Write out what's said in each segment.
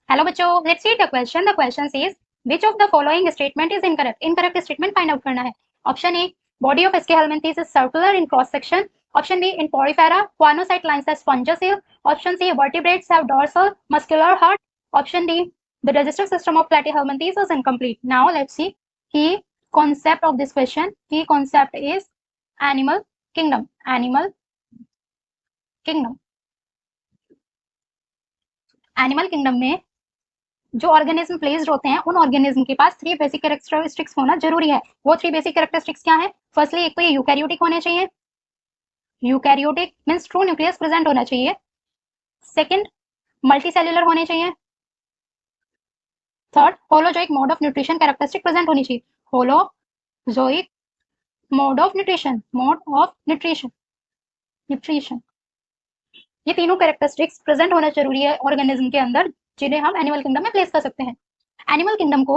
Hello बच्चों, let's read the question. The question says which of the following statement is incorrect. Incorrect statement find out करना है. Option A, body of Aschelminthes is circular in cross section. Option B, in Porifera choanocyte lines has spongocoel. Option C, vertebrates have dorsal muscular heart. Option D, the digestive system of platyhelminthes is incomplete. Now let's see key concept of this question. Key concept is animal kingdom. Animal kingdom. Animal kingdom में जो organism placed होते हैं उन organism के पास 3 basic characteristics होना जरूरी है. वो 3 बेसिक कैरेक्टरिस्टिक्स क्या है? फर्स्टली, एक तो ये यूकैरियोटिक होने चाहिए. Eukaryotic means true nucleus present होना चाहिए. सेकंड, मल्टीसेल्युलर होने चाहिए. Third, holozoic mode of nutrition characteristic present होनी चाहिए. Holozoic mode of nutrition. Nutrition ये तीनों कैरेक्टरिस्टिक्स प्रेजेंट होना जरूरी है ऑर्गेनिज्म के अंदर, जिन्हें हम एनिमल किंगडम में प्लेस कर सकते हैं. एनिमल किंगडम को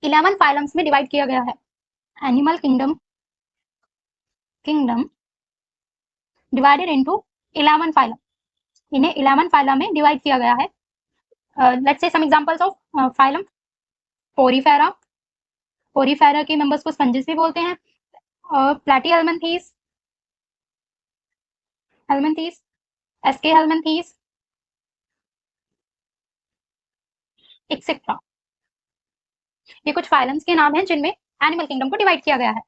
11 फाइलम्स में डिवाइड किया गया है. Animal kingdom divided into 11 phylum. इन्हें 11 फाइलम में डिवाइड किया गया है. Let's say some examples of phylum. Porifera. Porifera के मेंबर्स को स्पंजेस भी बोलते हैं. Platyhelminthes, aschelminthes, etcetera. ये कुछ फाइलम्स के नाम हैं जिनमें एनिमल किंगडम को डिवाइड किया गया है.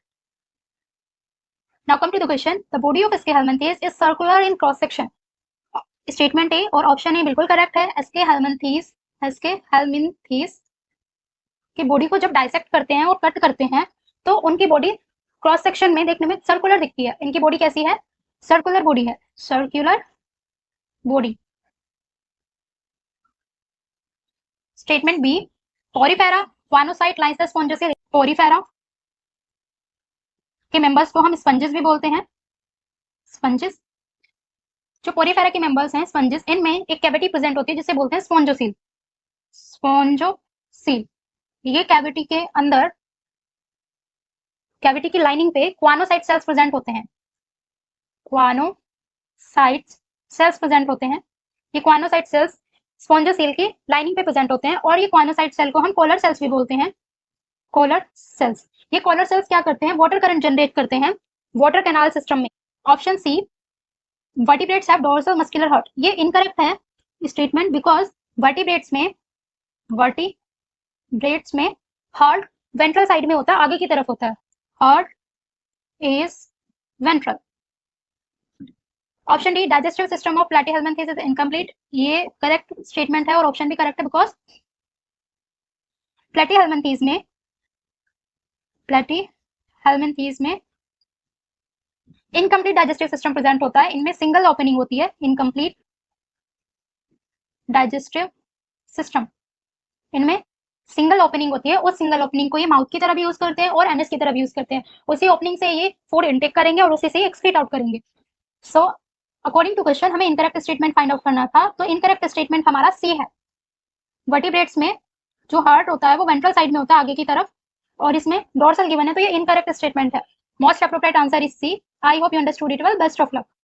Now come to the question. The body of Aschelminthes is circular in cross section. Statement A और ऑप्शन ए बिल्कुल करेक्ट है. एस्के हेलमिंथेस की बॉडी को जब डाइसेक्ट करते हैं और कट करते हैं तो उनकी बॉडी क्रॉस सेक्शन में देखने में सर्कुलर दिखती है. इनकी बॉडी कैसी है? सर्कुलर बॉडी है. Circular body. Statement B, Porifera choanocyte lines has spongocoel. Porifera के मेंबर्स को हम स्पंजेस भी बोलते हैं. स्पंजेस, जो पोरिफेरा के मेंबर्स हैं स्पंजेस, इनमें एक कैविटी प्रेजेंट होती है जिसे बोलते हैं स्पॉन्जोसील. स्पॉन्जोसील. ये कैविटी के अंदर, कैविटी की लाइनिंग पे क्वानोसाइट सेल्स प्रेजेंट होते हैं. क्वानोसाइट सेल्स प्रेजेंट होते हैं. ये क्वानोसाइट सेल्स स्पॉन्जोसील की लाइनिंग पे प्रेजेंट होते हैं और ये क्वानोसाइट सेल को हम कॉलर सेल्स भी बोलते हैं. Collar cells. ये कॉलर सेल्स क्या करते हैं? वाटर करंट जनरेट करते हैं वाटर कैनाल सिस्टम में. Option C, vertebrates have dorsal muscular heart. ये इनकरेक्ट है स्टेटमेंट, बिकॉज वर्टिब्रेट्स में हार्ट वेंट्रल साइड में होता है, आगे की तरफ होता है. Heart is ventral. Option D, digestive system of Platyhelminthes is incomplete. ये करेक्ट स्टेटमेंट है और ऑप्शन भी करेक्ट है, बिकॉज प्लैटीहेल्मिंथेस में इनकम्प्लीट डाइजेस्टिव सिस्टम प्रेजेंट होता है. इनमें सिंगल ओपनिंग होती है. इनकम्प्लीट डाइजेस्टिव सिस्टम, इनमें सिंगल ओपनिंग होती है. उस सिंगल ओपनिंग को ये माउथ की तरफ यूज करते हैं और एनएस की तरफ यूज करते हैं. उसी ओपनिंग से ये फूड इनटेक करेंगे और उसी से एक्सक्रीट आउट करेंगे. सो अकॉर्डिंग टू क्वेश्चन हमें इनकरेक्ट स्टेटमेंट फाइंड आउट करना था, तो इनकरेक्ट स्टेटमेंट हमारा सी है. वर्टिब्रेट्स में जो हार्ट होता है वो वेंट्रल साइड में होता है, आगे की तरफ, और इसमें डोर्सल गिवन है, तो ये इनकरेक्ट स्टेटमेंट है. Most appropriate answer is C. I hope you understood it well. Best of luck.